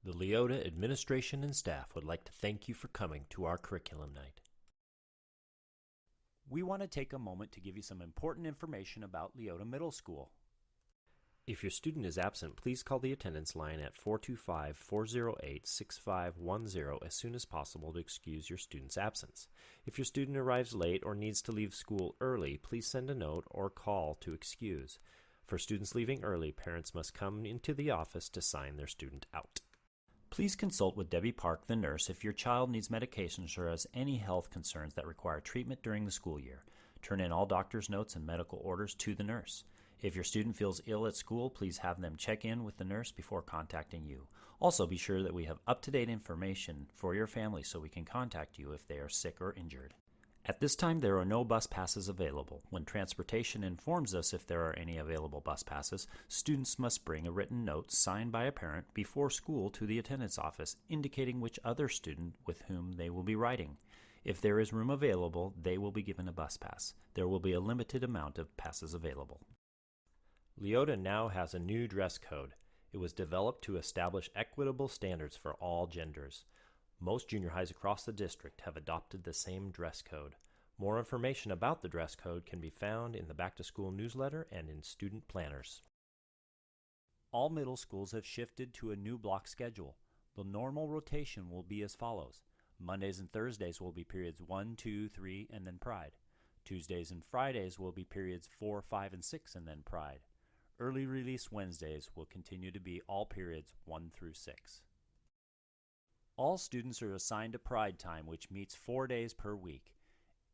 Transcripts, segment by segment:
The Leota administration and staff would like to thank you for coming to our curriculum night. We want to take a moment to give you some important information about Leota Middle School. If your student is absent, please call the attendance line at 425-408-6510 as soon as possible to excuse your student's absence. If your student arrives late or needs to leave school early, please send a note or call to excuse. For students leaving early, parents must come into the office to sign their student out. Please consult with Debbie Park, the nurse, if your child needs medications or has any health concerns that require treatment during the school year. Turn in all doctor's notes and medical orders to the nurse. If your student feels ill at school, please have them check in with the nurse before contacting you. Also, be sure that we have up-to-date information for your family so we can contact you if they are sick or injured. At this time, there are no bus passes available. When transportation informs us if there are any available bus passes, students must bring a written note signed by a parent before school to the attendance office indicating which other student with whom they will be riding. If there is room available, they will be given a bus pass. There will be a limited amount of passes available. Leota now has a new dress code. It was developed to establish equitable standards for all genders. Most junior highs across the district have adopted the same dress code. More information about the dress code can be found in the back-to-school newsletter and in student planners. All middle schools have shifted to a new block schedule. The normal rotation will be as follows. Mondays and Thursdays will be periods 1, 2, 3, and then Pride. Tuesdays and Fridays will be periods 4, 5, and 6, and then Pride. Early release Wednesdays will continue to be all periods 1 through 6. All students are assigned a Pride time, which meets 4 days per week.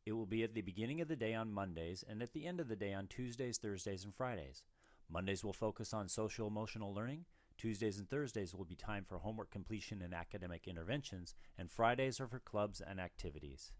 It will be at the beginning of the day on Mondays and at the end of the day on Tuesdays, Thursdays, and Fridays. Mondays will focus on social emotional learning. Tuesdays and Thursdays will be time for homework completion and academic interventions, and Fridays are for clubs and activities.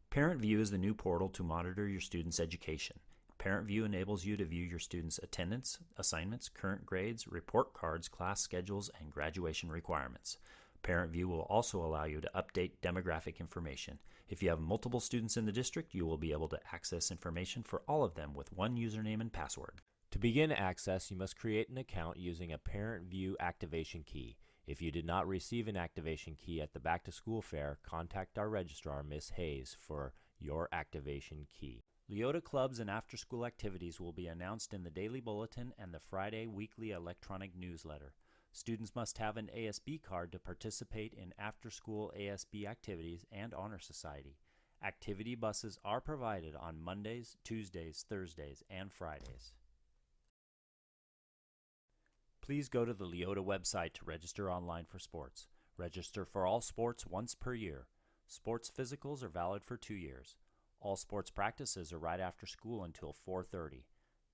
Parent View is the new portal to monitor your students' education. Parent View enables you to view your students' attendance, assignments, current grades, report cards, class schedules, and graduation requirements. Parent View will also allow you to update demographic information. If you have multiple students in the district, you will be able to access information for all of them with one username and password. To begin access, you must create an account using a Parent View activation key. If you did not receive an activation key at the back-to-school fair, contact our registrar, Ms. Hayes, for your activation key. Leota clubs and after-school activities will be announced in the Daily Bulletin and the Friday weekly electronic newsletter. Students must have an ASB card to participate in after-school ASB activities and Honor Society. Activity buses are provided on Mondays, Tuesdays, Thursdays, and Fridays. Please go to the Leota website to register online for sports. Register for all sports once per year. Sports physicals are valid for 2 years. All sports practices are right after school until 4:30.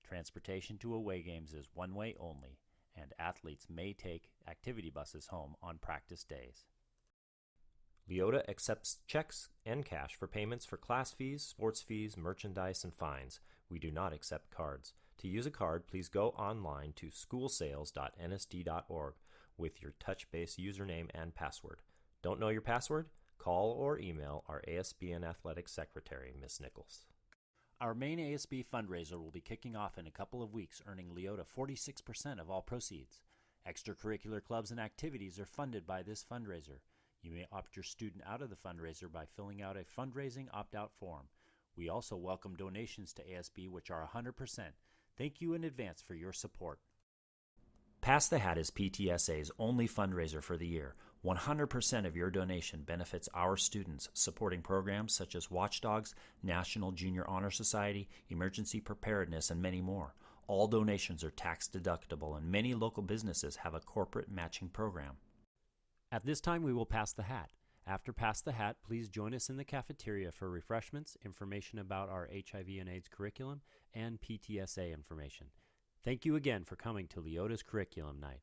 Transportation to away games is one way only, and athletes may take activity buses home on practice days. Leota accepts checks and cash for payments for class fees, sports fees, merchandise, and fines. We do not accept cards. To use a card, please go online to schoolsales.nsd.org with your touch-based username and password. Don't know your password? Call or email our ASB and Athletics Secretary, Ms. Nichols. Our main ASB fundraiser will be kicking off in a couple of weeks, earning Leota 46% of all proceeds. Extracurricular clubs and activities are funded by this fundraiser. You may opt your student out of the fundraiser by filling out a fundraising opt-out form. We also welcome donations to ASB, which are 100%. Thank you in advance for your support. Pass the Hat is PTSA's only fundraiser for the year. 100% of your donation benefits our students, supporting programs such as Watchdogs, National Junior Honor Society, Emergency Preparedness, and many more. All donations are tax deductible, and many local businesses have a corporate matching program. At this time, we will pass the hat. After Pass the Hat, please join us in the cafeteria for refreshments, information about our HIV and AIDS curriculum, and PTSA information. Thank you again for coming to Leota's Curriculum Night.